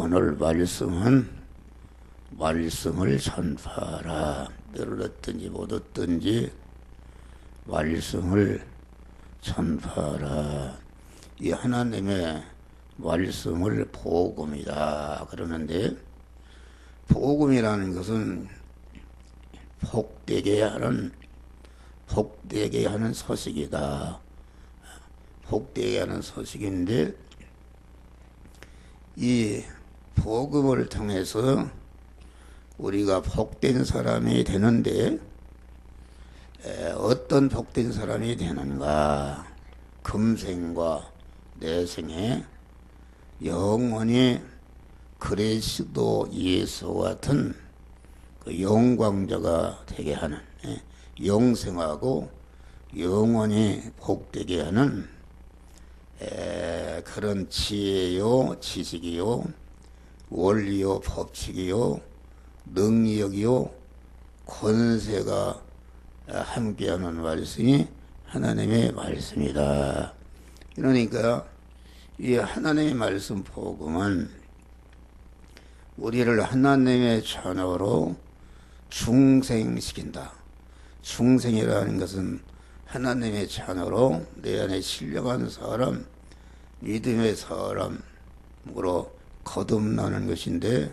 오늘 말씀은 말씀을 전파하라. 뼈를 얻든지 못 얻든지 말씀을 전파하라. 이 하나님의 말씀을 복음이다 그러는데, 복음이라는 것은 복되게 하는 소식이다. 복되게 하는 소식인데, 이 복음을 통해서 우리가 복된 사람이 되는데, 어떤 복된 사람이 되는가? 금생과 내생에 영원히 그리스도 예수와 같은 그 영광자가 되게 하는, 영생하고 영원히 복되게 하는 그런 지혜요, 지식이요, 원리요, 법칙이요, 능력이요, 권세가 함께하는 말씀이 하나님의 말씀이다. 그러니까 이 하나님의 말씀 복음은 우리를 하나님의 자녀로 중생시킨다. 중생이라는 것은 하나님의 자녀로 내 안에 신령한 사람, 믿음의 사람으로 거듭나는 것인데,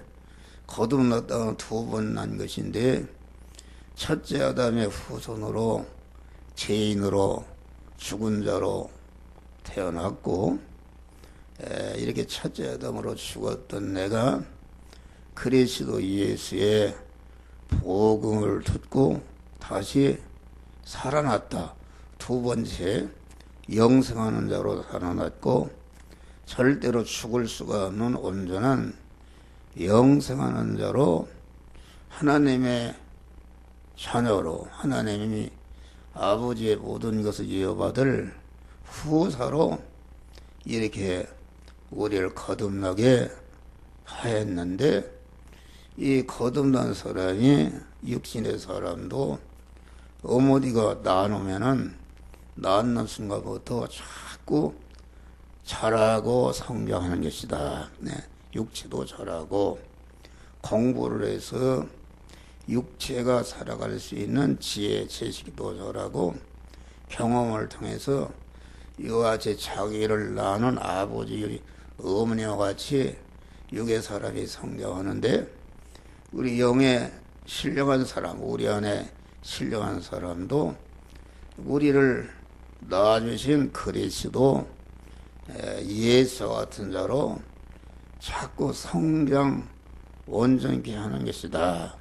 거듭났다가 두 번 난 것인데, 첫째 아담의 후손으로 죄인으로 죽은 자로 태어났고, 이렇게 첫째 아담으로 죽었던 내가 그리스도 예수의 복음을 듣고 다시 살아났다. 두 번째 영생하는 자로 살아났고, 절대로 죽을 수가 없는 온전한 영생하는 자로, 하나님의 자녀로, 하나님이 아버지의 모든 것을 이어받을 후사로 이렇게 우리를 거듭나게 하였는데, 이 거듭난 사람이, 육신의 사람도 어머니가 낳아놓으면은 낳는 순간부터 자꾸 자라고 성장하는 것이다. 육체도 자라고 공부를 해서 육체가 살아갈 수 있는 지혜, 지식도 자라고, 경험을 통해서 이와 같이 자기를 낳는 아버지, 어머니와 같이 육의 사람이 성장하는데, 우리 영의 신령한 사람, 우리 안에 신령한 사람도 우리를 낳아주신 그리스도 예수와 같은 자로 자꾸 성장 온전케 하는 것이다.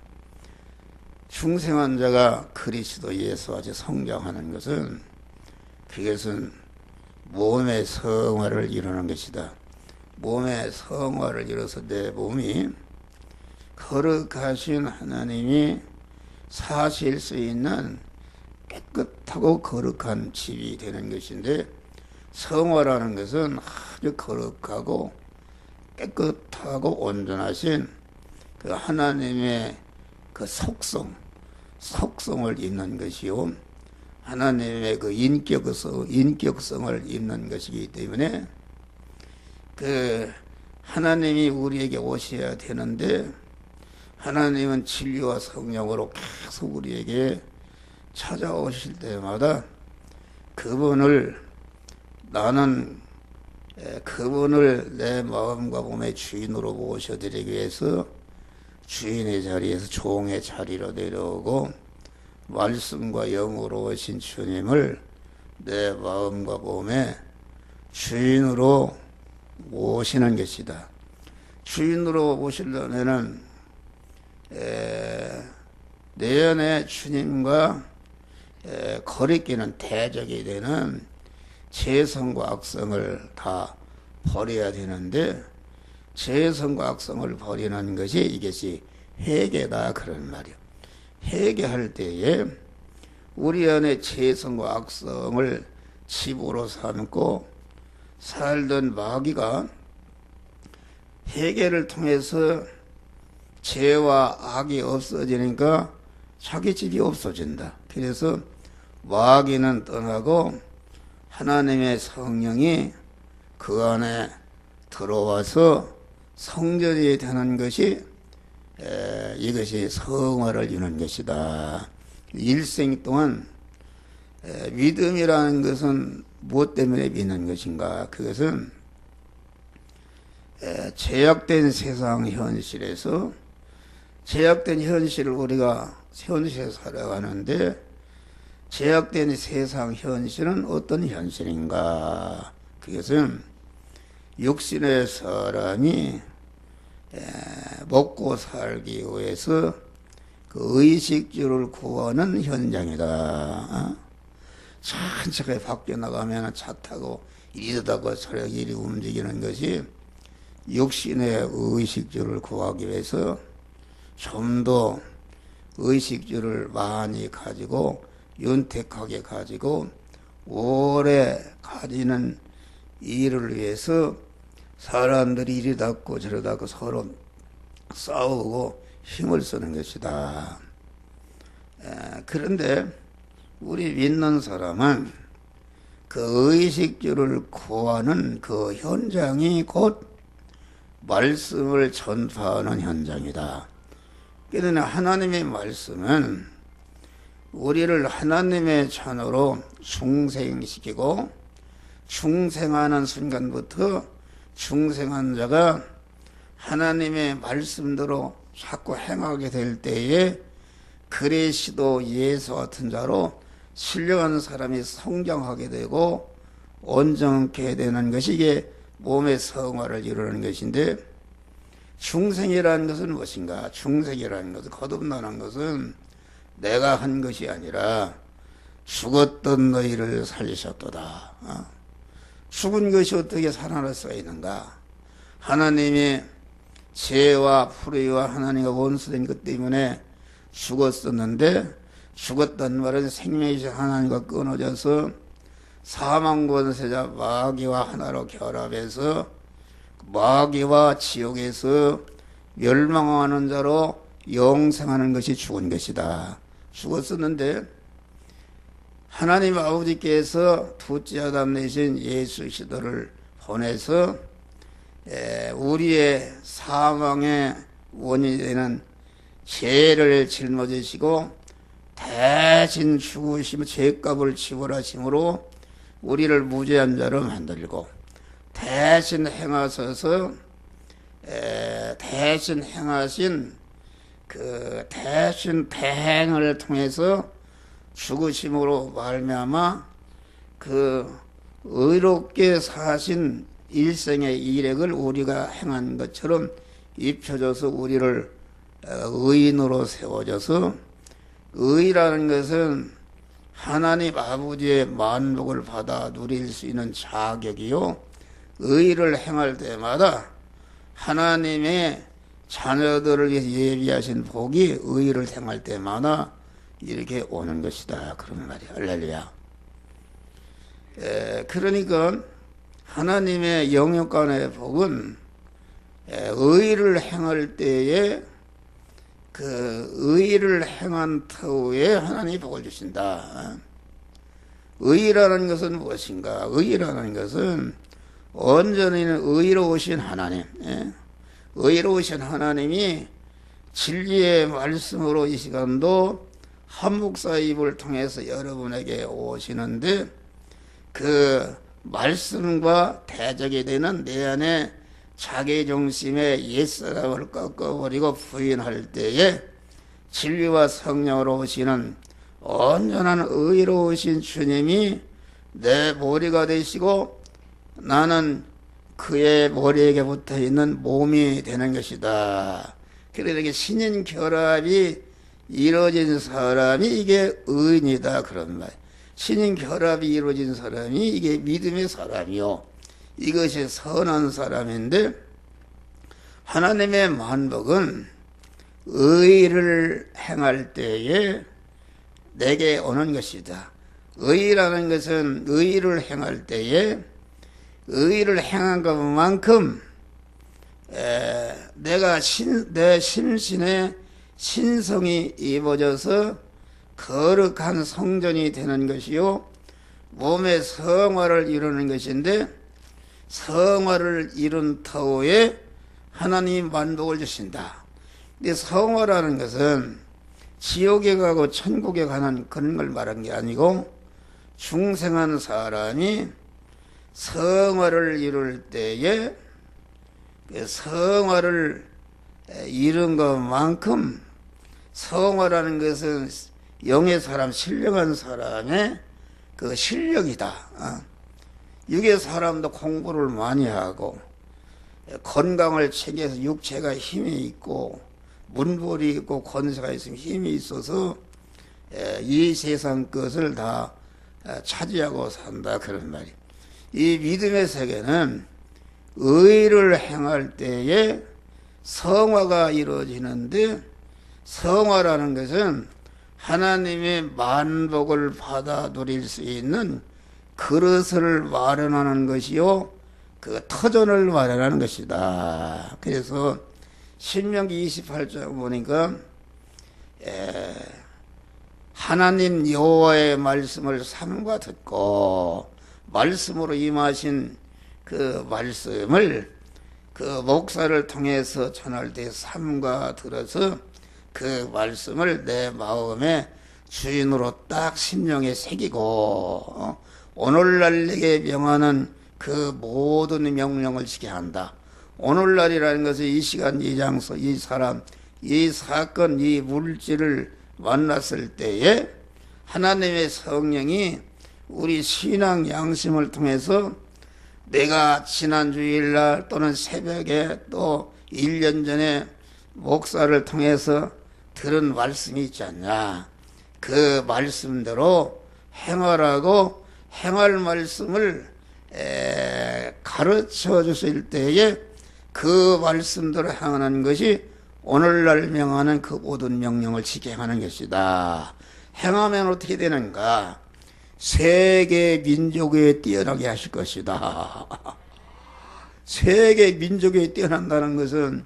중생한 자가 그리스도 예수와 같이 성장하는 것은, 그것은 몸의 성화를 이루는 것이다. 몸의 성화를 이뤄서 내 몸이 거룩하신 하나님이 사실 수 있는 깨끗하고 거룩한 집이 되는 것인데, 성화라는 것은 아주 거룩하고 깨끗하고 온전하신 그 하나님의 그 속성을 잇는 것이요, 하나님의 그 인격성을 잇는 것이기 때문에, 그 하나님이 우리에게 오셔야 되는데, 하나님은 진리와 성령으로 계속 우리에게 찾아오실 때마다 나는 그분을 내 마음과 몸의 주인으로 모셔드리기 위해서 주인의 자리에서 종의 자리로 내려오고, 말씀과 영으로 오신 주님을 내 마음과 몸의 주인으로 모시는 것이다. 주인으로 모시려면은 내 안에 주님과 거리끼는 대적이 되는 죄성과 악성을 다 버려야 되는데, 죄성과 악성을 버리는 것이 이것이 회개다 그런 말이야. 회개할 때에 우리 안에 죄성과 악성을 집으로 삼고 살던 마귀가 회개를 통해서 죄와 악이 없어지니까 자기 집이 없어진다. 그래서 마귀는 떠나고 하나님의 성령이 그 안에 들어와서 성전이 되는 것이 이것이 성화를 이루는 것이다. 일생 동안 믿음이라는 것은 무엇 때문에 믿는 것인가? 그것은 제약된 세상 현실에서 제약된 현실을 우리가 현실에 살아가는데 제약된 세상 현실은 어떤 현실인가? 그것은 육신의 사람이 먹고 살기 위해서 그 의식주를 구하는 현장이다. 천천히 밖에 나가면 차 타고 이러다가 이리 움직이는 것이 육신의 의식주를 구하기 위해서 좀 더 의식주를 많이 가지고 윤택하게 가지고 오래 가지는 일을 위해서 사람들이 이리다고 저리다고 서로 싸우고 힘을 쓰는 것이다. 그런데 우리 믿는 사람은 그 의식주를 구하는 그 현장이 곧 말씀을 전파하는 현장이다. 그러나 하나님의 말씀은 우리를 하나님의 자녀로 중생시키고 중생하는 순간부터 중생한 자가 하나님의 말씀대로 자꾸 행하게 될 때에 그리스도 예수 같은 자로 신령한 사람이 성장하게 되고 온전케 되는 것이 이게 몸의 성화를 이루는 것인데, 중생이라는 것은 무엇인가? 중생이라는 것은, 거듭나는 것은 내가 한 것이 아니라 죽었던 너희를 살리셨도다. 죽은 것이 어떻게 살아날 수가 있는가? 하나님이 죄와 불의와 하나님과 원수된 것 때문에 죽었었는데, 죽었단 말은 생명이신 하나님과 끊어져서 사망권세자 마귀와 하나로 결합해서 마귀와 지옥에서 멸망하는 자로 영생하는 것이 죽은 것이다. 죽었었는데 하나님 아버지께서 둘째 아담 되신 예수 그리스도를 보내서 우리의 사망의 원인이 되는 죄를 짊어지시고 대신 죽으시며 죄값을 지불하심으로 우리를 무죄한 자로 만들고 대신 행하셔서 대신 행하신 그 대신 대행을 통해서 죽으심으로 말미암아 그 의롭게 사신 일생의 일액을 우리가 행한 것처럼 입혀져서 우리를 의인으로 세워져서, 의라는 것은 하나님 아버지의 만복을 받아 누릴 수 있는 자격이요, 의를 행할 때마다 하나님의 자녀들을 위해서 예비하신 복이 의를 행할 때마다 이렇게 오는 것이다. 그런 말이야. 할렐루야. 그러니까 하나님의 영육간의 복은 의를 행할 때에 그 의를 행한 터에 하나님이 복을 주신다. 의라는 것은 무엇인가? 의라는 것은 온전히 의로우신 하나님, 의로우신 하나님이 진리의 말씀으로 이 시간도 한 목사 입을 통해서 여러분에게 오시는데, 그 말씀과 대적이 되는 내 안에 자기중심의 옛사람을 꺾어버리고 부인할 때에 진리와 성령으로 오시는 온전한 의로우신 주님이 내 머리가 되시고 나는 그의 머리에게 붙어있는 몸이 되는 것이다. 그러니까 신인 결합이 이루어진 사람이 이게 의인이다. 그런 말. 신인 결합이 이루어진 사람이 이게 믿음의 사람이요, 이것이 선한 사람인데, 하나님의 만복은 의를 행할 때에 내게 오는 것이다. 의라는 것은 의를 행할 때에 의를 행한 것만큼 내가 내 심신에 신성이 입어져서 거룩한 성전이 되는 것이요, 몸의 성화를 이루는 것인데, 성화를 이룬 터에 하나님이 만복을 주신다. 근데 성화라는 것은 지옥에 가고 천국에 가는 그런 걸 말한 게 아니고, 중생한 사람이 성화를 이룰 때에 그 성화를 이룬 것만큼, 성화라는 것은 영의 사람, 신령한 사람의 그 실력이다. 육의 사람도 공부를 많이 하고 건강을 챙겨서 육체가 힘이 있고 문벌이 있고 권세가 있으면 힘이 있어서 이 세상 것을 다 차지하고 산다, 그런 말이에요. 이 믿음의 세계는 의를 행할 때에 성화가 이루어지는데, 성화라는 것은 하나님의 만복을 받아 누릴 수 있는 그릇을 마련하는 것이요, 그 터전을 마련하는 것이다. 그래서 신명기 28장 보니까 하나님 여호와의 말씀을 삼가 듣고 말씀으로 임하신 그 말씀을 그 목사를 통해서 전할 때 삼가 들어서 그 말씀을 내 마음의 주인으로 딱 심령에 새기고 오늘날 내게 명하는 그 모든 명령을 지게 한다. 오늘날이라는 것은 이 시간, 이 장소, 이 사람, 이 사건, 이 물질을 만났을 때에 하나님의 성령이 우리 신앙 양심을 통해서 내가 지난 주일날 또는 새벽에 또 1년 전에 목사를 통해서 들은 말씀이 있지 않냐, 그 말씀대로 행하라고 행할 말씀을 가르쳐 주실 때에 그 말씀대로 행하는 것이 오늘날 명하는 그 모든 명령을 지게 하는 것이다. 행하면 어떻게 되는가? 세계 민족에 뛰어나게 하실 것이다. 세계 민족에 뛰어난다는 것은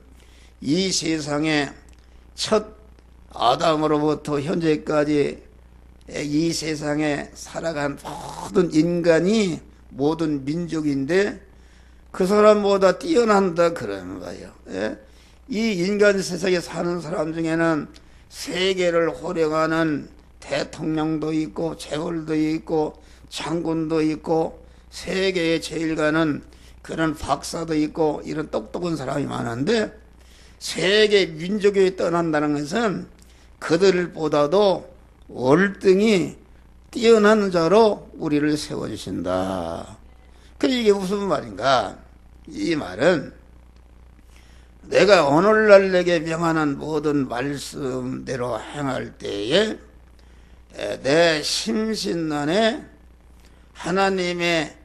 이 세상에 첫 아담으로부터 현재까지 이 세상에 살아간 모든 인간이 모든 민족인데 그 사람보다 뛰어난다, 그러는 거예요. 이 인간 세상에 사는 사람 중에는 세계를 호령하는 대통령도 있고 재벌도 있고 장군도 있고 세계에 제일 가는 그런 박사도 있고 이런 똑똑한 사람이 많은데, 세계 민족에 떠난다는 것은 그들보다도 월등히 뛰어난 자로 우리를 세워주신다. 그럼 이게 무슨 말인가? 이 말은 내가 오늘날 내게 명하는 모든 말씀대로 행할 때에 내 심신 안에 하나님의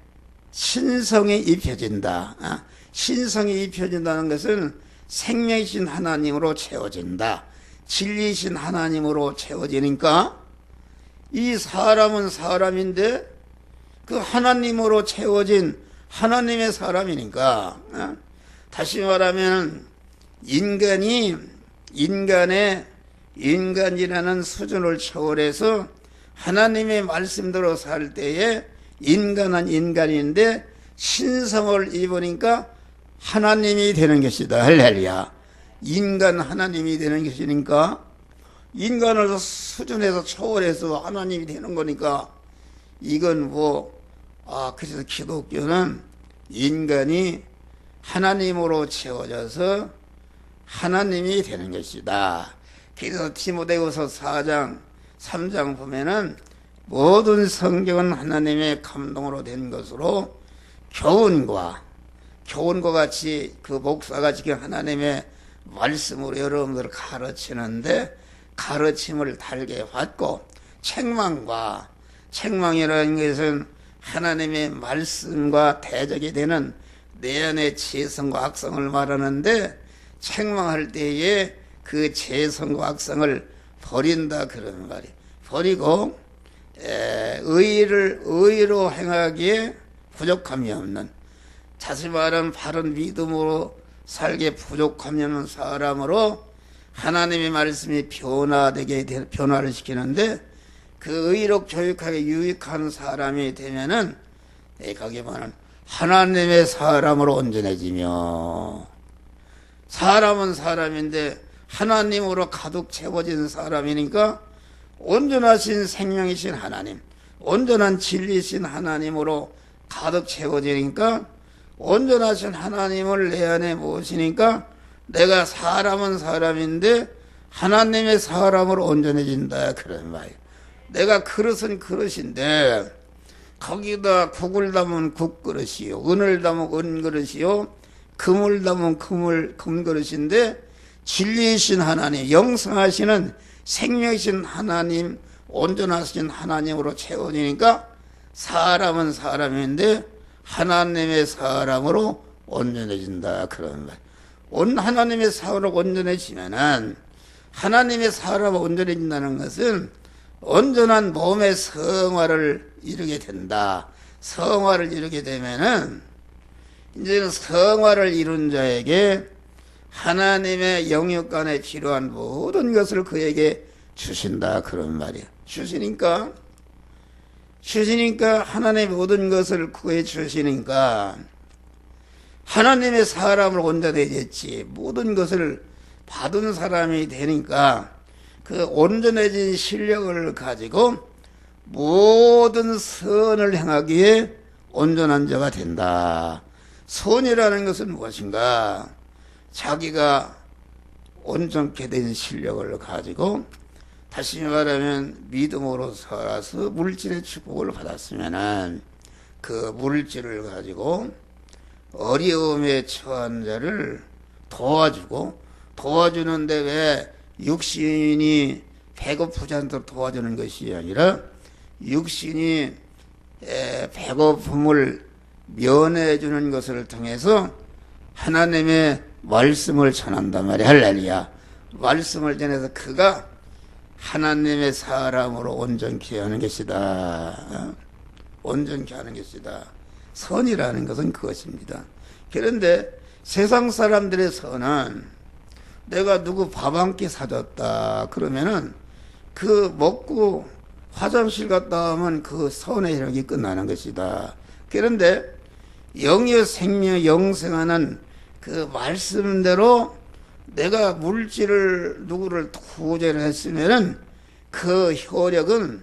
신성이 입혀진다. 신성이 입혀진다는 것은 생명이신 하나님으로 채워진다. 진리이신 하나님으로 채워지니까 이 사람은 사람인데 그 하나님으로 채워진 하나님의 사람이니까, 다시 말하면 인간이라는 수준을 초월해서 하나님의 말씀대로 살 때에 인간은 인간인데 신성을 입으니까 하나님이 되는 것이다. 할렐루야. 인간 하나님이 되는 것이니까 인간을 수준에서 초월해서 하나님이 되는 거니까 이건 그래서 기독교는 인간이 하나님으로 채워져서 하나님이 되는 것이다. 그래서 디모데후서 4장 3장 보면은 모든 성경은 하나님의 감동으로 된 것으로 교훈과 같이 그 목사가 지금 하나님의 말씀으로 여러분들을 가르치는데 가르침을 달게 받고, 책망이라는 것은 하나님의 말씀과 대적이 되는 내 안의 죄성과 악성을 말하는데, 책망할 때에 그 죄성과 악성을 버린다, 그런 말이에요. 버리고 의로 행하기에 부족함이 없는, 다시 말하면 바른 믿음으로 살기에 부족함이 없는 사람으로 하나님의 말씀이 변화를 시키는데, 그 의롭 교육하게 유익한 사람이 되면은 거기에 말하는 하나님의 사람으로 온전해지며, 사람은 사람인데 하나님으로 가득 채워진 사람이니까 온전하신 생명이신 하나님, 온전한 진리신 하나님으로 가득 채워지니까 온전하신 하나님을 내 안에 모시니까 내가 사람은 사람인데 하나님의 사람으로 온전해진다 그런 말이에요. 내가 그릇은 그릇인데 거기다 국을 담은 국그릇이요, 은을 담은 은그릇이요, 금을 담은 금그릇인데 진리이신 하나님, 영생하시는 생명이신 하나님, 온전하신 하나님으로 채워지니까 사람은 사람인데 하나님의 사람으로 온전해진다 그런 말. 하나님의 사람으로 온전해지면은, 하나님의 사람으로 온전해진다는 것은 온전한 몸의 성화를 이루게 된다. 성화를 이루게 되면은 이제는 성화를 이룬 자에게 하나님의 영육간에 필요한 모든 것을 그에게 주신다 그런 말이야. 주시니까 하나님의 모든 것을 구해 주시니까 하나님의 사람을 온전해졌지. 모든 것을 받은 사람이 되니까 그 온전해진 실력을 가지고 모든 선을 행하기에 온전한 자가 된다. 선이라는 것은 무엇인가? 자기가 온전케 된 실력을 가지고, 다시 말하면 믿음으로 살아서 물질의 축복을 받았으면은 그 물질을 가지고 어려움에 처한 자를 도와주는데 왜 육신이 배고프지 않도록 도와주는 것이 아니라 육신이 배고픔을 면해 주는 것을 통해서 하나님의 말씀을 전한단 말이야. 할렐루야. 말씀을 전해서 그가 하나님의 사람으로 온전케 하는 것이다. 온전케 하는 것이다. 선이라는 것은 그것입니다. 그런데 세상 사람들의 선은 내가 누구 밥 한 끼 사줬다 그러면은 그 먹고 화장실 갔다 오면 그 선의 혈육이 끝나는 것이다. 그런데 영의 생명 영생하는 그 말씀대로 내가 물질을 누구를 구제를 했으면은 그 효력은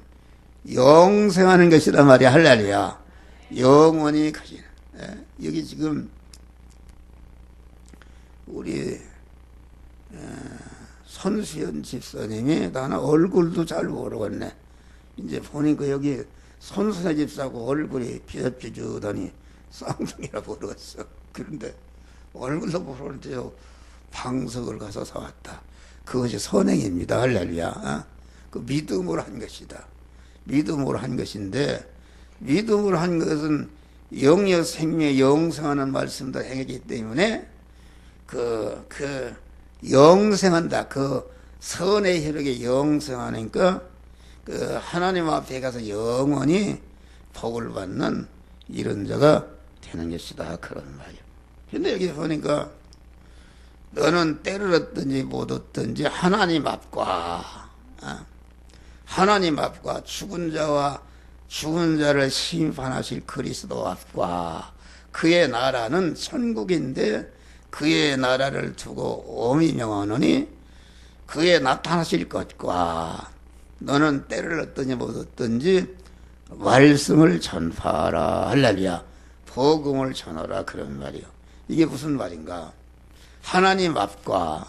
영생하는 것이다 말이야. 할렐루야. 영원히 가시는. 여기 지금 우리 손수연 집사님이 나는 얼굴도 잘 모르겠네. 이제 보니까 여기 손수연 집사하고 얼굴이 비슷비슷하더니 쌍둥이라 모르겠어. 그런데 얼굴도 모르는데 방석을 가서 사왔다. 그것이 선행입니다. 할렐루야. 그 믿음으로 한 것이다. 믿음으로 한 것인데, 믿음으로 한 것은 영역 생명 영생하는 말씀도 행하기 때문에 그 영생한다. 그 선의 혈육에 영생하니까 그 하나님 앞에 가서 영원히 복을 받는 이런 자가 되는 것이다. 그런 말이야. 근데 여기 보니까 너는 때를 얻든지 못 얻든지 하나님 앞과 죽은 자를 심판하실 그리스도 앞과 그의 나라는 천국인데 그의 나라를 두고 엄히 명하노니 그의 나타나실 것과 너는 때를 얻든지 못 얻든지 말씀을 전파하라. 할렐루야. 복음을 전하라. 그런 말이요. 이게 무슨 말인가? 하나님 앞과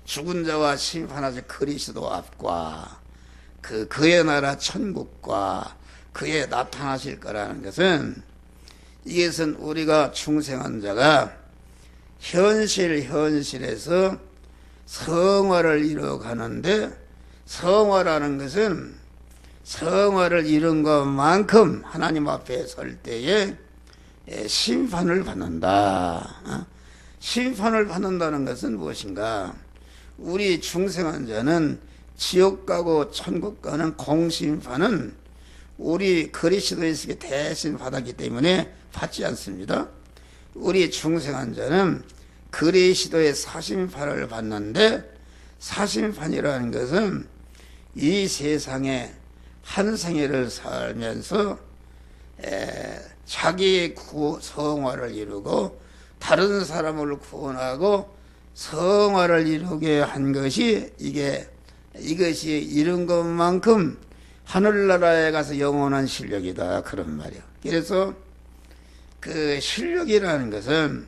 죽은 자와 심판하실 그리스도 앞과 그의 나라 천국과 그의 나타나실 거라는 것은, 이것은 우리가 중생한 자가 현실에서 성화를 이루어가는데, 성화라는 것은 성화를 이룬 것만큼 하나님 앞에 설 때에 심판을 받는다. 심판을 받는다는 것은 무엇인가? 우리 중생한 자는 지옥 가고 천국 가는 공심판은 우리 그리스도에게 대신 받았기 때문에 받지 않습니다. 우리 중생한 자는 그리스도의 사심판을 받는데, 사심판이라는 것은 이 세상에 한 생애를 살면서 자기의 성화를 이루고 다른 사람을 구원하고 성화를 이루게 한 것이 이것이 이룬 것만큼 하늘나라에 가서 영원한 실력이다 그런 말이야. 그래서 그 실력이라는 것은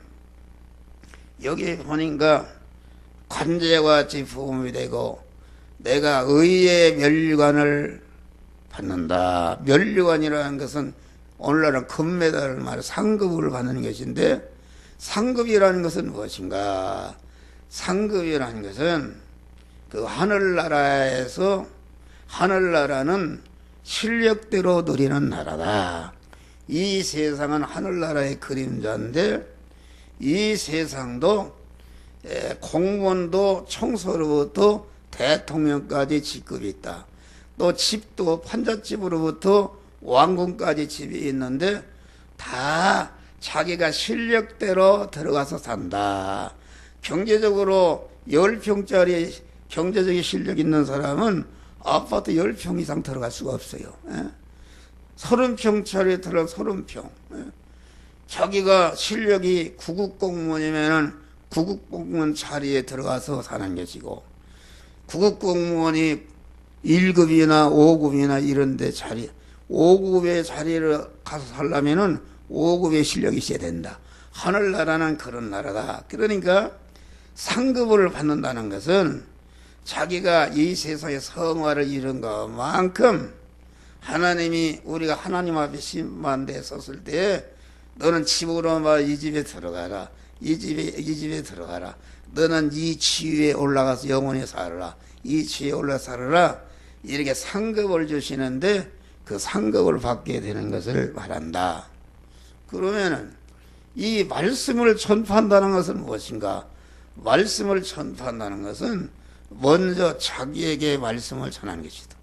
여기 보니까 관제와 같이 부음이 되고 내가 의의 면류관을 받는다. 면류관이라는 것은 오늘날은 금메달을 말해 상급을 받는 것인데 상급이라는 것은 무엇인가? 상급이라는 것은 그 하늘나라에서 하늘나라는 실력대로 누리는 나라다. 이 세상은 하늘나라의 그림자인데 이 세상도 공무원도 청소로부터 대통령까지 직급이 있다. 또 집도 판잣집으로부터 왕궁까지 집이 있는데 다 자기가 실력대로 들어가서 산다. 경제적으로 10평짜리 경제적인 실력 있는 사람은 아파트 10평 이상 들어갈 수가 없어요. 30평짜리 들어 30평. 자기가 실력이 구급공무원이면은 구급공무원 자리에 들어가서 사는 것이고, 구급공무원이 1급이나 5급이나 이런데 5급의 자리를 가서 살려면은 5급의 실력이 있어야 된다. 하늘나라는 그런 나라다. 그러니까 상급을 받는다는 것은 자기가 이 세상에 성화를 이룬 것만큼 하나님이 우리가 하나님 앞에 심판대에 섰을 때 너는 집으로 이 집에 들어가라. 이 집에 들어가라. 너는 이 지위에 올라가서 영원히 살아라. 이 지위에 올라 살아라. 이렇게 상급을 주시는데 그 상급을 받게 되는 것을 말한다. 그러면은 이 말씀을 전파한다는 것은 무엇인가? 말씀을 전파한다는 것은 먼저 자기에게 말씀을 전하는 것이다.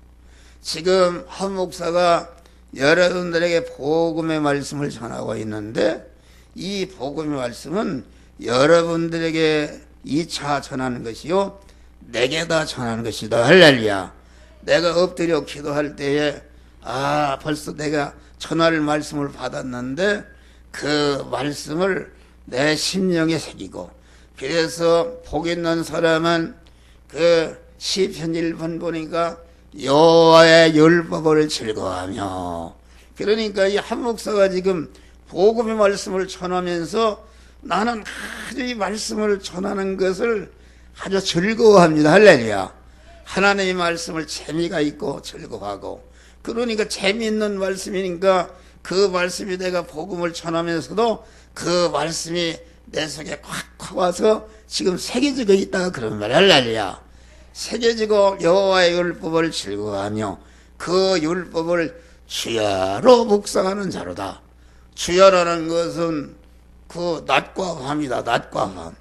지금 한 목사가 여러분들에게 복음의 말씀을 전하고 있는데 이 복음의 말씀은 여러분들에게 2차 전하는 것이요 내게다 전하는 것이다. 할렐루야. 내가 엎드려 기도할 때에 벌써 내가 전할 말씀을 받았는데 그 말씀을 내 심령에 새기고, 그래서 복 있는 사람은 그 시편 1편 보니까 여호와의 율법을 즐거워하며, 그러니까 이 한 목사가 지금 복음의 말씀을 전하면서 나는 아주 이 말씀을 전하는 것을 아주 즐거워합니다. 할렐루야. 하나님의 말씀을 재미가 있고 즐거워하고, 그러니까 재미있는 말씀이니까 그 말씀이 내가 복음을 전하면서도 그 말씀이 내 속에 콱콱 와서 지금 새겨지고 있다 그런 말이야. 할렐루야. 새겨지고 여호와의 율법을 즐거워하며 그 율법을 주야로 묵상하는 자로다. 주야라는 것은 그 낮과 밤이다. 낮과 밤.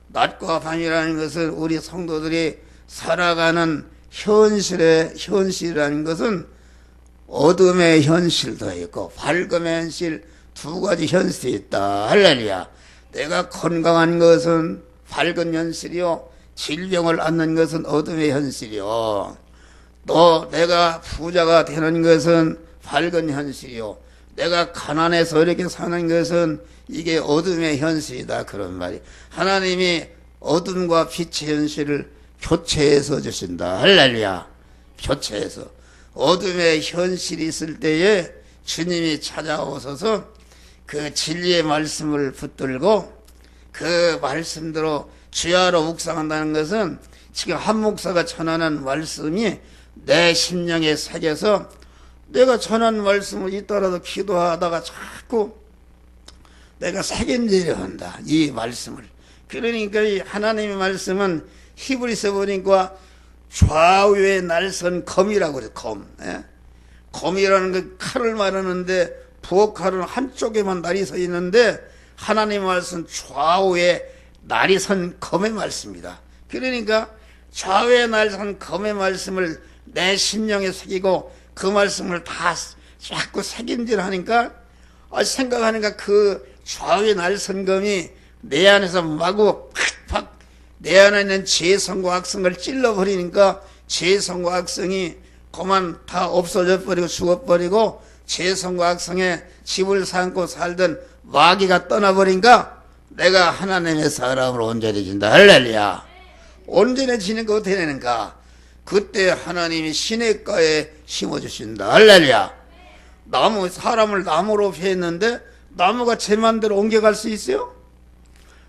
낮과 밤이라는 것은 우리 성도들이 살아가는 현실이라는 것은 어둠의 현실도 있고 밝음의 현실, 두 가지 현실이 있다. 할렐루야. 내가 건강한 것은 밝은 현실이요, 질병을 앓는 것은 어둠의 현실이요, 또 내가 부자가 되는 것은 밝은 현실이요, 내가 가난해서 이렇게 사는 것은 이게 어둠의 현실이다 그런 말이. 하나님이 어둠과 빛의 현실을 교체해서 주신다. 할렐루야. 교체해서 어둠의 현실이 있을 때에 주님이 찾아오셔서 그 진리의 말씀을 붙들고 그 말씀대로 주야로 묵상한다는 것은 지금 한 목사가 전하는 말씀이 내 심령에 새겨서 내가 전한 말씀을 있더라도 기도하다가 자꾸 내가 새겨내려 한다. 이 말씀을. 그러니까 이 하나님의 말씀은 히브리서 보니까 좌우에 날선 검이라고 그래요. 검. 검이라는 그 칼을 말하는데 부엌칼은 한쪽에만 날이 서 있는데 하나님의 말씀 좌우에 날이 선 검의 말씀이다. 그러니까 좌우에 날 선 검의 말씀을 내 심령에 새기고 그 말씀을 다 자꾸 새김질 하니까 생각하니까 그 좌우에 날 선 검이 내 안에서 마구 팍팍 내 안에 있는 죄성과 악성을 찔러버리니까 죄성과 악성이 그만 다 없어져 버리고 죽어버리고 죄성과 악성에 집을 삼고 살던 마귀가 떠나버리니까 내가 하나님의 사람으로 온전해진다. 할렐루야. 온전해지는 거 어떻게 되는가? 그때 하나님이 시냇가에 심어주신다. 할렐루야. 사람을 나무로 피했는데 나무가 제 맘대로 옮겨갈 수 있어요?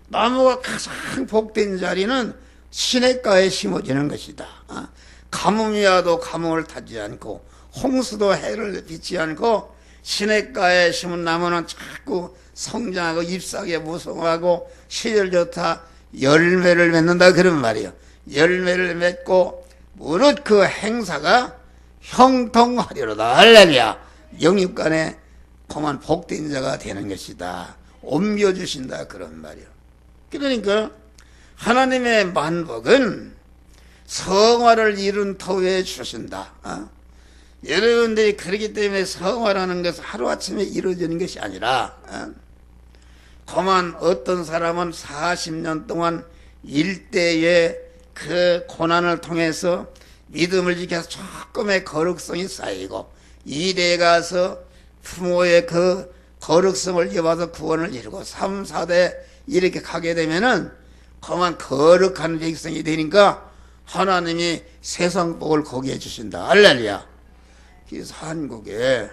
나무가 가장 복된 자리는 시냇가에 심어지는 것이다. 가뭄이 와도 가뭄을 타지 않고 홍수도 해를 빚지 않고 시냇가에 심은 나무는 자꾸 성장하고 잎사귀에 무성하고 시절 좋다 열매를 맺는다 그런 말이에요. 열매를 맺고 무릇 그 행사가 형통하리로다. 할렐루야. 영육간에 그만 복된 자가 되는 것이다. 옮겨주신다 그런 말이에요. 그러니까 하나님의 만복은 성화를 이룬 터에 주신다. 여러분들이 그렇기 때문에 성화라는 것은 하루아침에 이루어지는 것이 아니라 그만 어떤 사람은 40년 동안 일대의 그 고난을 통해서 믿음을 지켜서 조금의 거룩성이 쌓이고 이대에 가서 부모의 그 거룩성을 이어받아 구원을 이루고 3, 4대 이렇게 가게 되면은 그만 거룩한 백성이 되니까 하나님이 세상 복을 거기에 주신다. 할렐루야. 그래서 한국에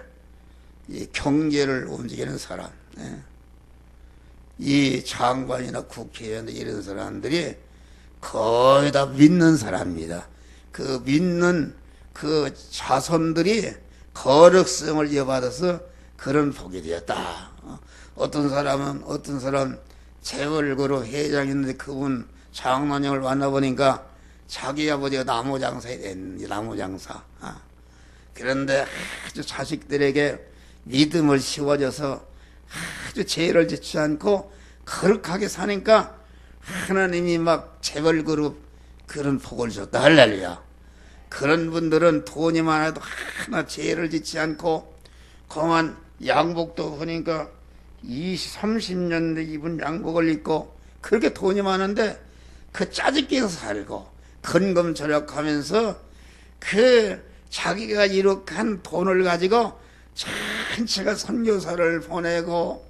이 경제를 움직이는 사람, 이 장관이나 국회의원 이런 사람들이 거의 다 믿는 사람입니다. 그 믿는 그 자손들이 거룩성을 이어받아서 그런 복이 되었다. 어떤 사람 재벌그룹 회장인데 그분 장로님을 만나보니까 자기 아버지가 나무장사에 된 나무장사. 그런데 아주 자식들에게 믿음을 씌워줘서 아주 죄를 짓지 않고 거룩하게 사니까 하나님이 막 재벌그룹 그런 복을 줬다. 할렐루야. 그런 분들은 돈이 많아도 하나 죄를 짓지 않고 그만 양복도 보니까 20, 30년 입은 양복을 입고 그렇게 돈이 많은데 그 짜집기에서 살고 근검절약하면서 그 자기가 이룩한 돈을 가지고 전체가 선교사를 보내고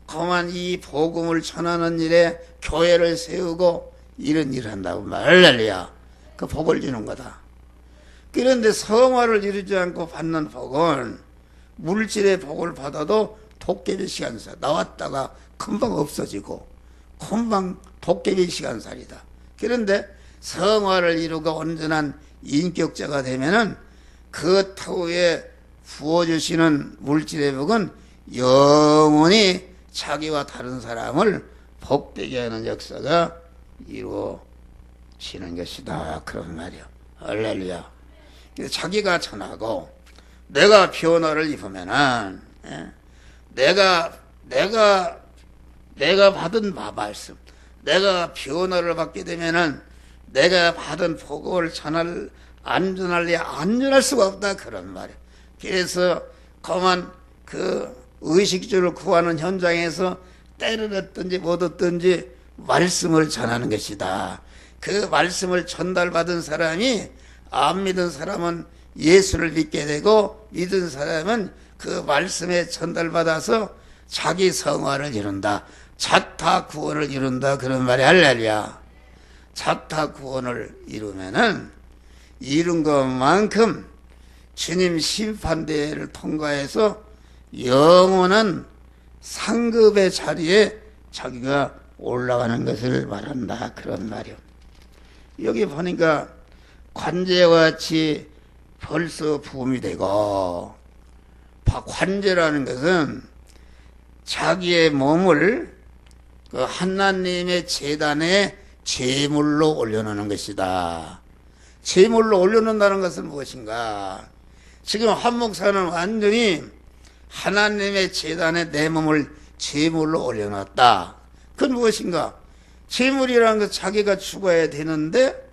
그만 이 복음을 전하는 일에 교회를 세우고 이런 일을 한다고 할렐루야. 그 복을 주는 거다. 그런데 성화를 이루지 않고 받는 복은 물질의 복을 받아도 도깨비 시간살 나왔다가 금방 없어지고 금방 도깨비 시간살이다. 그런데 성화를 이루고 온전한 인격자가 되면은 그 터에 부어주시는 물질의 복은 영원히 자기와 다른 사람을 복되게 하는 역사가 이루어지는 것이다. 그런 말이요. 할렐루야. 자기가 전하고 내가 변화를 입으면은 내가 받은 말씀, 내가 변화를 받게 되면은 내가 받은 복을 안전할 수가 없다 그런 말이야. 그래서 그만 그 의식주를 구하는 현장에서 때를 얻든지 못 얻든지 말씀을 전하는 것이다. 그 말씀을 전달받은 사람이 안 믿은 사람은 예수를 믿게 되고 믿은 사람은 그 말씀에 전달받아서 자기 성화를 이룬다. 자타 구원을 이룬다. 그런 말이 할렐루야. 자타 구원을 이루면은 이룬 것만큼 주님 심판대를 통과해서 영원한 상급의 자리에 자기가 올라가는 것을 말한다. 그런 말이요. 여기 보니까 관제와 같이 벌써 부음이 되고, 관제라는 것은 자기의 몸을 그 하나님의 제단에 제물로 올려놓는 것이다. 제물로 올려놓는다는 것은 무엇인가? 지금 한 목사는 완전히 하나님의 제단에 내 몸을 제물로 올려놨다. 그건 무엇인가? 제물이라는 것은 자기가 죽어야 되는데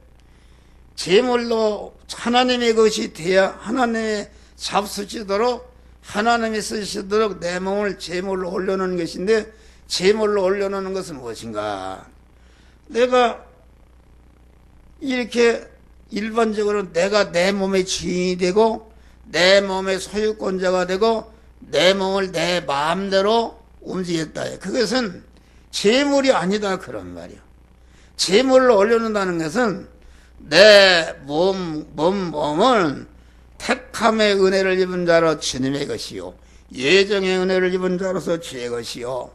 제물로 하나님의 것이 돼야 하나님의 잡수시도록 하나님이 쓰시도록 내 몸을 제물로 올려놓는 것인데 제물로 올려놓는 것은 무엇인가? 내가 이렇게 일반적으로 내가 내 몸의 주인이 되고 내 몸의 소유권자가 되고 내 몸을 내 마음대로 움직였다. 그것은 재물이 아니다 그런 말이요. 재물로 올려놓는다는 것은 내 몸은 택함의 은혜를 입은 자로 주님의 것이요, 예정의 은혜를 입은 자로서 주의 것이요,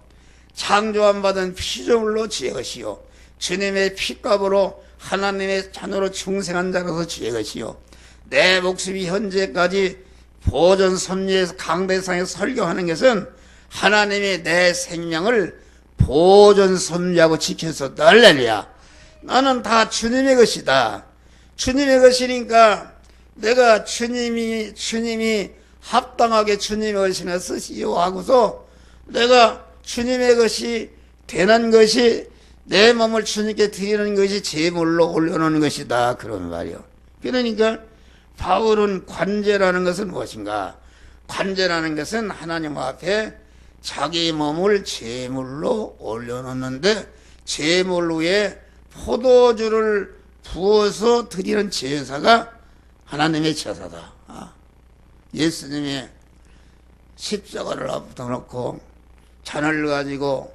창조함 받은 피조물로 주의 것이요, 주님의 피값으로 하나님의 자녀로 중생한 자로서 주의 것이요, 내 목숨이 현재까지 보존 섭리에서 강대상에 설교하는 것은 하나님이 내 생명을 보존 섭리하고 지켰었다. 할렐루야. 나는 다 주님의 것이다. 주님의 것이니까 내가 주님이 합당하게 주님의 것이나 쓰시오 하고서 내가 주님의 것이 되는 것이, 내 몸을 주님께 드리는 것이 제물로 올려놓는 것이다 그런 말이요. 그러니까 바울은 관제라는 것은 무엇인가? 관제라는 것은 하나님 앞에 자기 몸을 제물로 올려놓는데, 제물 위에 포도주를 부어서 드리는 제사가 하나님의 제사다. 예수님이 십자가를 앞에 놓고 잔을 가지고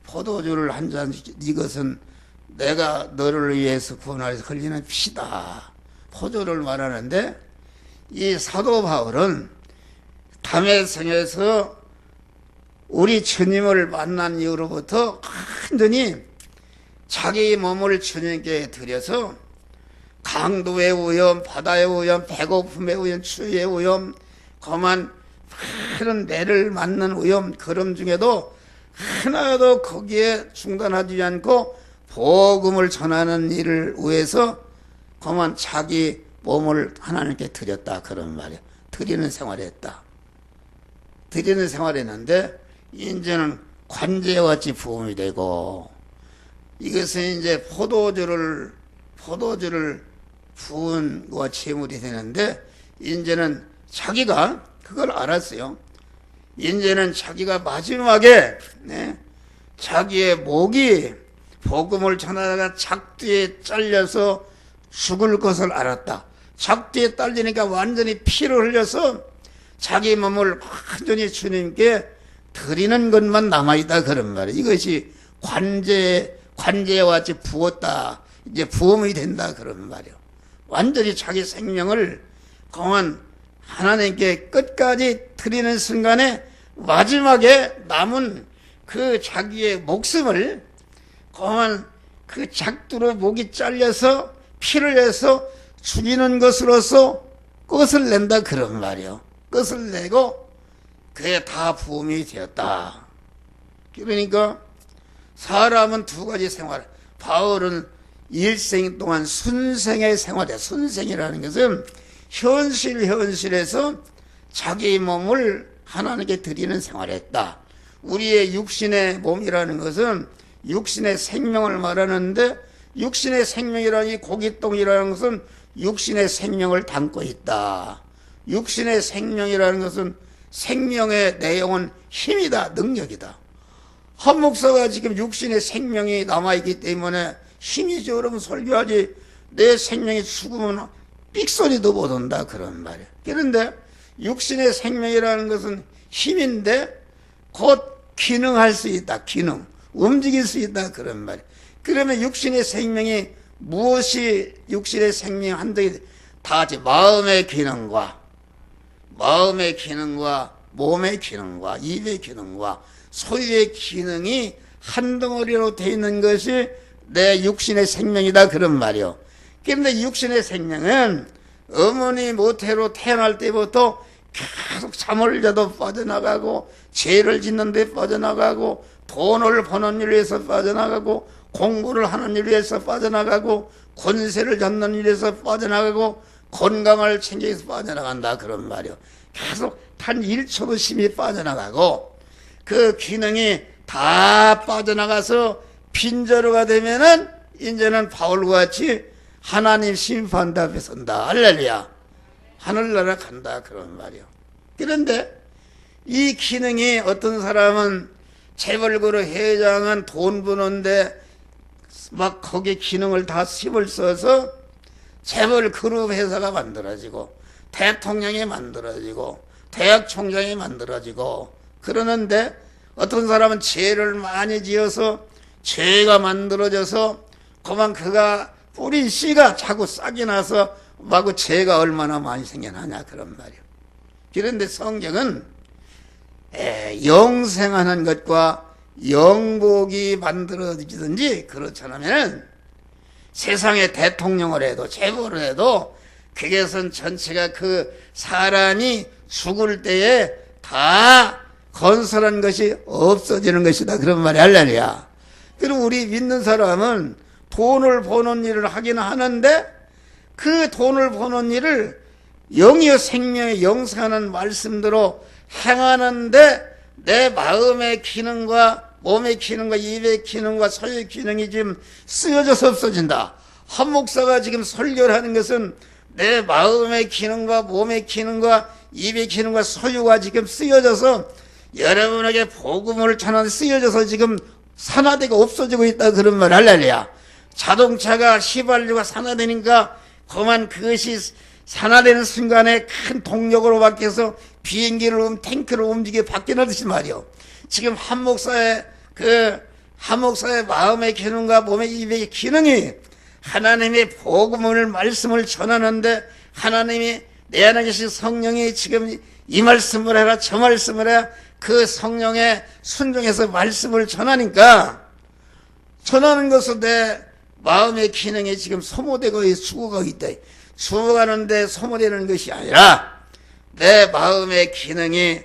포도주를 한 잔씩, 이것은 내가 너를 위해서 구원하여서 흘리는 피다, 포도를 말하는데, 이 사도 바울은 담에성에서 우리 주님을 만난 이후로부터 완전히 자기 몸을 주님께 드려서 강도의 위험, 바다의 위험, 배고픔의 위험, 추위의 위험, 거만 많은 매를 맞는 위험, 걸음 중에도 하나도 거기에 중단하지 않고 복음을 전하는 일을 위해서 그만 자기 몸을 하나님께 드렸다 그런 말이에요. 드리는 생활을 했다. 드리는 생활을 했는데 이제는 관제와 같이 부음이 되고, 이것은 이제 포도주를 부은 것과 제물이 되는데, 이제는 자기가 그걸 알았어요. 이제는 자기가 마지막에 자기의 목이 복음을 전하다가 작두에 잘려서 죽을 것을 알았다. 작두에 딸리니까 완전히 피를 흘려서 자기 몸을 완전히 주님께 드리는 것만 남아있다 그런 말이에요. 이것이 관제와 같이 부었다, 이제 부음이 된다 그런 말이에요. 완전히 자기 생명을 공한 하나님께 끝까지 드리는 순간에 마지막에 남은 그 자기의 목숨을 공한 그 작두로 목이 잘려서 피를 내서 죽이는 것으로서 끝을 낸다 그런 말이에요. 끝을 내고 그게 다 부음이 되었다. 그러니까 사람은 두 가지 생활, 바울은 일생 동안 순생의 생활이야. 순생이라는 것은 현실에서 자기 몸을 하나님께 드리는 생활을 했다. 우리의 육신의 몸이라는 것은 육신의 생명을 말하는데, 육신의 생명이라니 고깃동이라는 것은 육신의 생명을 담고 있다. 육신의 생명이라는 것은 생명의 내용은 힘이다, 능력이다. 한 목사가 지금 육신의 생명이 남아있기 때문에 힘이죠. 그러면 설교하지. 내 생명이 죽으면 삑소리도 못 온다 그런 말이에요. 그런데 육신의 생명이라는 것은 힘인데 곧 기능할 수 있다. 기능, 움직일 수 있다 그런 말이에요. 그러면 육신의 생명이 무엇이 육신의 생명 한덩이 다 같이 마음의 기능과 몸의 기능과 입의 기능과 소유의 기능이 한 덩어리로 되어 있는 것이 내 육신의 생명이다 그런 말이요. 그런데 육신의 생명은 어머니 모태로 태어날 때부터 계속 잠을 자도 빠져나가고, 죄를 짓는 데 빠져나가고, 돈을 버는 일에서 빠져나가고, 공부를 하는 일에서 빠져나가고, 권세를 잡는 일에서 빠져나가고, 건강을 챙기기 위해서 빠져나간다 그런 말이요. 계속 단 1초도 심히 빠져나가고, 그 기능이 다 빠져나가서 빈자루가 되면은 이제는 바울과 같이 하나님 심판대 앞에 선다. 할렐루야. 하늘나라 간다 그런 말이요. 그런데 이 기능이 어떤 사람은 재벌그룹 회장은 돈 버는데 막 거기 기능을 다 힘을 써서 재벌그룹 회사가 만들어지고, 대통령이 만들어지고, 대학 총장이 만들어지고 그러는데, 어떤 사람은 죄를 많이 지어서 죄가 만들어져서 그만 그가 뿌린 씨가 자꾸 싹이 나서 마구 죄가 얼마나 많이 생겨나냐 그런 말이에요. 그런데 성경은 영생하는 것과 영복이 만들어지든지 그렇지 않으면 세상에 대통령을 해도 재벌을 해도 그것은 전체가 그 사람이 죽을 때에 다 건설한 것이 없어지는 것이다 그런 말이 할렐루야. 그리고 우리 믿는 사람은 돈을 버는 일을 하긴 하는데 그 돈을 버는 일을 영이여 생명의 영생하는 말씀대로 행하는데 내 마음의 기능과 몸의 기능과 입의 기능과 소유의 기능이 지금 쓰여져서 없어진다. 한 목사가 지금 설교를 하는 것은 내 마음의 기능과 몸의 기능과 입의 기능과 소유가 지금 쓰여져서 여러분에게 복음을 전하는 쓰여져서 지금 산화되고 없어지고 있다 그런 말 할렐루야. 자동차가 휘발유가 산화되니까 그만 그것이 산화되는 순간에 큰 동력으로 바뀌어서 비행기를 탱크를 움직이게 바뀌는 듯이 말이요. 지금 한 목사의 마음의 기능과 몸의 입의 기능이 하나님의 복음을 말씀을 전하는데 하나님이 내 안에 계신 성령이 지금 이 말씀을 해라 저 말씀을 해라 그 성령의 순종해서 말씀을 전하니까 전하는 것은 내 마음의 기능이 지금 소모되고 죽어가고 있다. 죽어가는데 소모되는 것이 아니라 내 마음의 기능이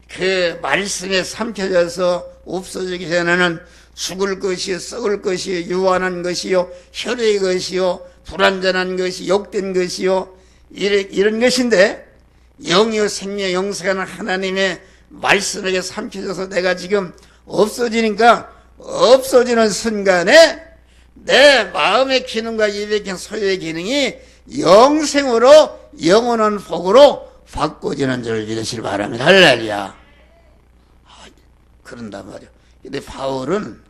그 말씀에 삼켜져서 없어지기 전에는 죽을 것이요 썩을 것이요 유한한 것이요 혈의 것이요 불완전한 것이 욕된 것이요 이런 것인데 영이요 생명 영생하는 하나님의 말씀에게 삼켜져서 내가 지금 없어지니까 없어지는 순간에 내 마음의 기능과 입의 기능 소유의 기능이 영생으로 영원한 복으로 바꿔지는 줄 믿으시기 바랍니다. 할렐루야. 그런단 말이야. 근데 바울은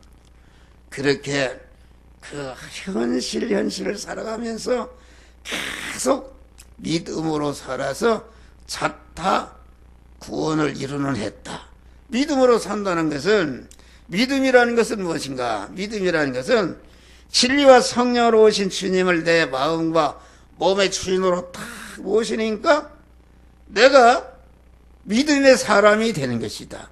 그렇게 그 현실을 살아가면서 계속 믿음으로 살아서 자타 구원을 이루는 했다. 믿음으로 산다는 것은 믿음이라는 것은 무엇인가? 믿음이라는 것은 진리와 성령으로 오신 주님을 내 마음과 몸의 주인으로 딱 모시니까 내가 믿음의 사람이 되는 것이다.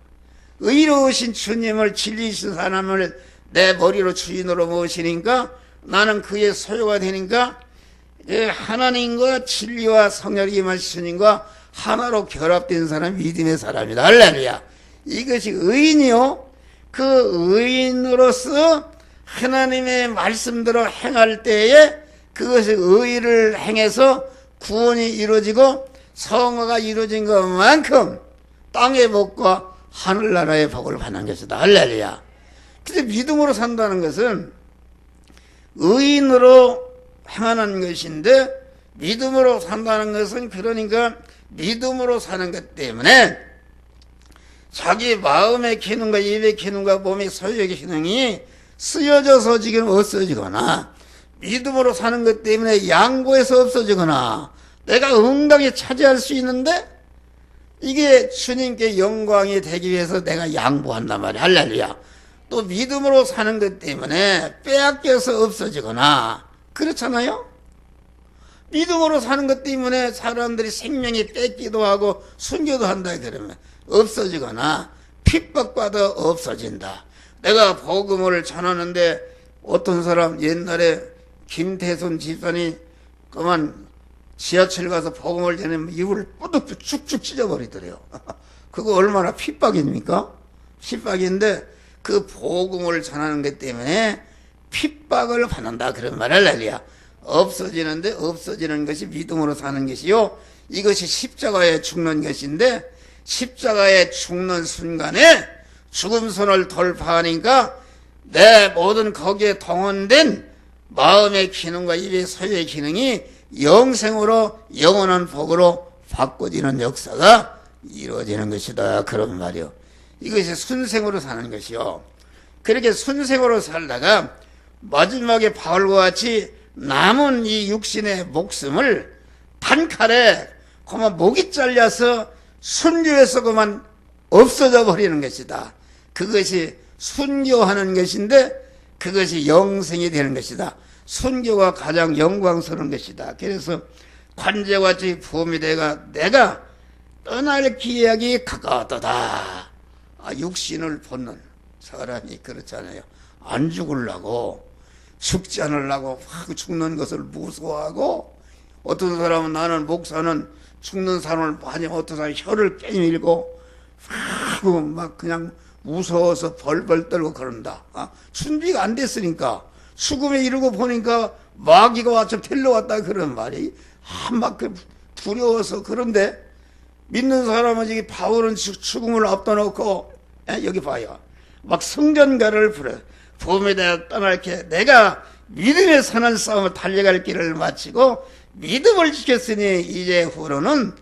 의로우신 주님을 진리이신 사람을 내 머리로 주인으로 모시니까 나는 그의 소유가 되니까 하나님과 진리와 성령이 임하신 주님과 하나로 결합된 사람이 믿음의 사람이다. 할렐루야. 이것이 의인이요. 그 의인으로서 하나님의 말씀대로 행할 때에 그것이 의를 행해서 구원이 이루어지고 성화가 이루어진 것만큼 땅의 복과 하늘나라의 복을 받는 것이다. 할렐루야. 근데 믿음으로 산다는 것은 의인으로 행하는 것인데 믿음으로 산다는 것은 그러니까 믿음으로 사는 것 때문에 자기 마음의 기능과 입의 기능과 몸의 소유의 기능이 쓰여져서 지금 없어지거나 믿음으로 사는 것 때문에 양보해서 없어지거나 내가 응당히 차지할 수 있는데 이게 주님께 영광이 되기 위해서 내가 양보한단 말이야. 할렐루야. 또 믿음으로 사는 것 때문에 빼앗겨서 없어지거나 그렇잖아요. 믿음으로 사는 것 때문에 사람들이 생명이 뺏기도 하고 순교도 한다 그러면 없어지거나 핍박받아 없어진다. 내가 복음을 전하는데 어떤 사람 옛날에 김태손 집사님 그만 지하철 가서 복음을 전하면 입을 뿌득 축축 찢어버리더래요. 그거 얼마나 핍박입니까? 핍박인데 그 복음을 전하는 것 때문에 핍박을 받는다 그런 말 할렐루야. 없어지는데 없어지는 것이 믿음으로 사는 것이요. 이것이 십자가에 죽는 것인데 십자가에 죽는 순간에 죽음선을 돌파하니까 내 모든 거기에 동원된 마음의 기능과 입의 소유의 기능이 영생으로 영원한 복으로 바꿔지는 역사가 이루어지는 것이다. 그런 말이요. 이것이 순생으로 사는 것이요. 그렇게 순생으로 살다가 마지막에 바울과 같이 남은 이 육신의 목숨을 단칼에 그만 목이 잘려서 순교해서 그만 없어져 버리는 것이다. 그것이 순교하는 것인데 그것이 영생이 되는 것이다. 순교가 가장 영광스러운 것이다. 그래서 관제같이 부미대가 내가 떠날 기약이 가까웠도다. 육신을 벗는 사람이 그렇잖아요. 안 죽으려고, 죽지 않으려고 막 죽는 것을 무서워하고, 어떤 사람은 나는 목사는 죽는 사람을 많이, 어떤 사람이 혀를 깨밀고 막 그냥 무서워서 벌벌 떨고 그런다. 준비가 안 됐으니까 죽음에 이르고 보니까 마귀가 와서 데려왔다 그런 말이 막 두려워서. 그런데 믿는 사람은 이 바울은 죽음을 앞둬놓고 여기 봐요. 막 성전가를 부려 봄에 내가 떠날게 내가 믿음에 사는 싸움을 달려갈 길을 마치고 믿음을 지켰으니 이제후로는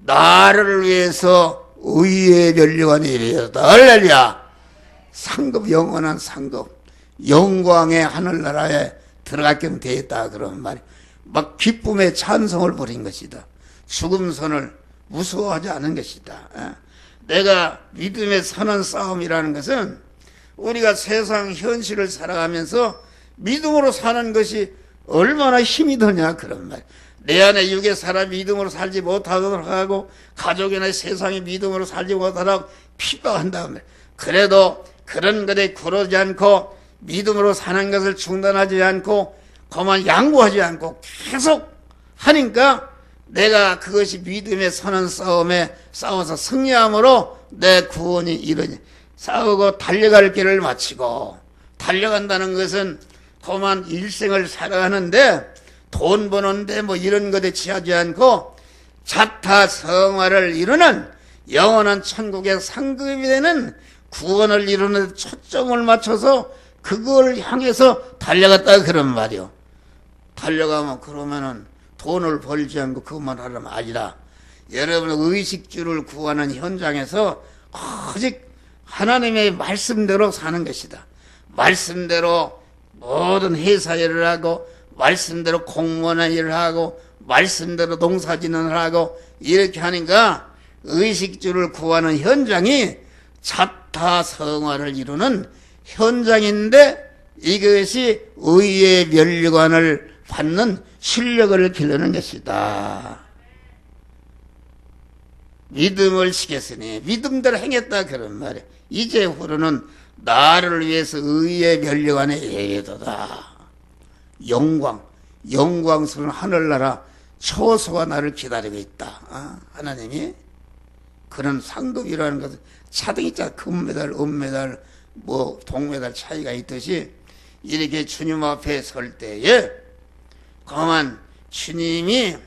나를 위해서 의의 면류관이 이르렀다. 할렐루야. 상급, 영원한 상급, 영광의 하늘나라에 들어가게 되었다 그런 말이 막 기쁨의 찬송을 부린 것이다. 죽음선을 무서워하지 않은 것이다. 내가 믿음에 사는 싸움이라는 것은 우리가 세상 현실을 살아가면서 믿음으로 사는 것이 얼마나 힘이 드냐 그런 말. 내 안에 육의 사람 믿음으로 살지 못하도록 하고 가족이나 세상이 믿음으로 살지 못하도록 핍박한다. 그래도 그런 것에 굴하지 않고 믿음으로 사는 것을 중단하지 않고 그만 양보하지 않고 계속 하니까 내가 그것이 믿음에 서는 싸움에 싸워서 승리함으로 내 구원이 이르니 싸우고 달려갈 길을 마치고 달려간다는 것은 그만 일생을 살아가는데 돈 버는데 뭐 이런 것에 취하지 않고 자타성화를 이루는 영원한 천국의 상급이 되는 구원을 이루는 데 초점을 맞춰서 그걸 향해서 달려갔다 그런 말이요. 달려가면 그러면은 돈을 벌지 않고 그것만 하려면 아니라 여러분 의식주를 구하는 현장에서 오직 하나님의 말씀대로 사는 것이다. 말씀대로 모든 회사 일을 하고 말씀대로 공무원의 일을 하고 말씀대로 농사짓는 일을 하고 이렇게 하니까 의식주를 구하는 현장이 자타성화를 이루는 현장인데 이것이 의의 면류관을 받는 실력을 기르는 것이다. 믿음을 지켰으니 믿음대로 행했다 그런 말이야. 이제후로는 나를 위해서 의의 면류관에 이르도다. 영광스러운 하늘나라 초소가 나를 기다리고 있다. 하나님이 그런 상급이라는 것은 차등이 있잖아. 금메달, 은메달, 뭐 동메달 차이가 있듯이 이렇게 주님 앞에 설 때에 그만 주님이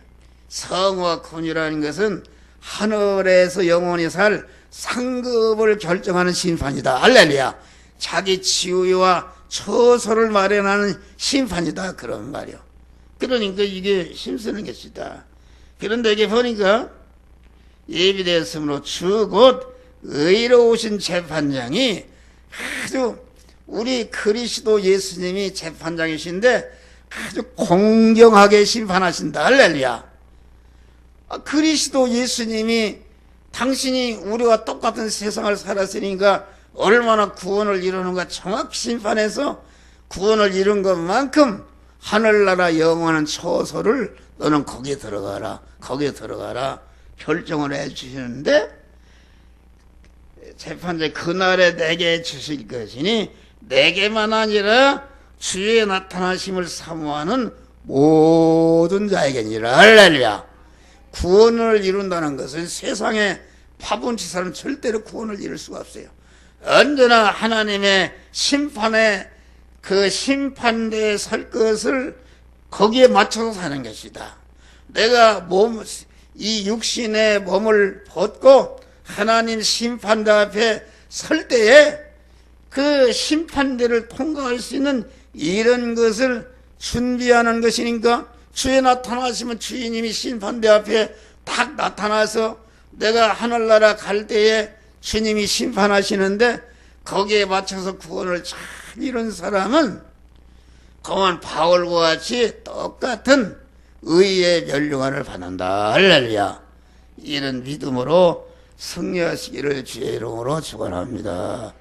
성과 군이라는 것은 하늘에서 영원히 살 상급을 결정하는 심판이다. 할렐루야. 자기 지위와 처소를 마련하는 심판이다 그런 말이요. 그러니까 이게 힘쓰는 것이다. 그런데 이게 보니까 예비되었으므로 주 곧 의로우신 재판장이 아주 우리 그리스도 예수님이 재판장이신데 아주 공정하게 심판하신다. 할렐루야. 그리스도 예수님이 당신이 우리와 똑같은 세상을 살았으니까 얼마나 구원을 이루는가 정확히 심판해서 구원을 이룬 것만큼 하늘나라 영원한 처소를 너는 거기에 들어가라 결정을 해 주시는데 재판장 그날에 내게 주실 것이니 내게만 아니라 주의 나타나심을 사모하는 모든 자에게니라. 할렐루야. 구원을 이룬다는 것은 세상에 파본치 사람 절대로 구원을 이룰 수가 없어요. 언제나 하나님의 심판에 그 심판대에 설 것을 거기에 맞춰서 사는 것이다. 내가 이 육신의 몸을 벗고 하나님 심판대 앞에 설 때에 그 심판대를 통과할 수 있는 이런 것을 준비하는 것이니까 주에 나타나시면 주님이 심판대 앞에 딱 나타나서 내가 하늘나라 갈 때에 주님이 심판하시는데 거기에 맞춰서 구원을 잘 이룬 사람은 그만 바울과 같이 똑같은 의의 면류관을 받는다. 할렐루야. 이런 믿음으로 승리하시기를 주의 이름으로 축원합니다.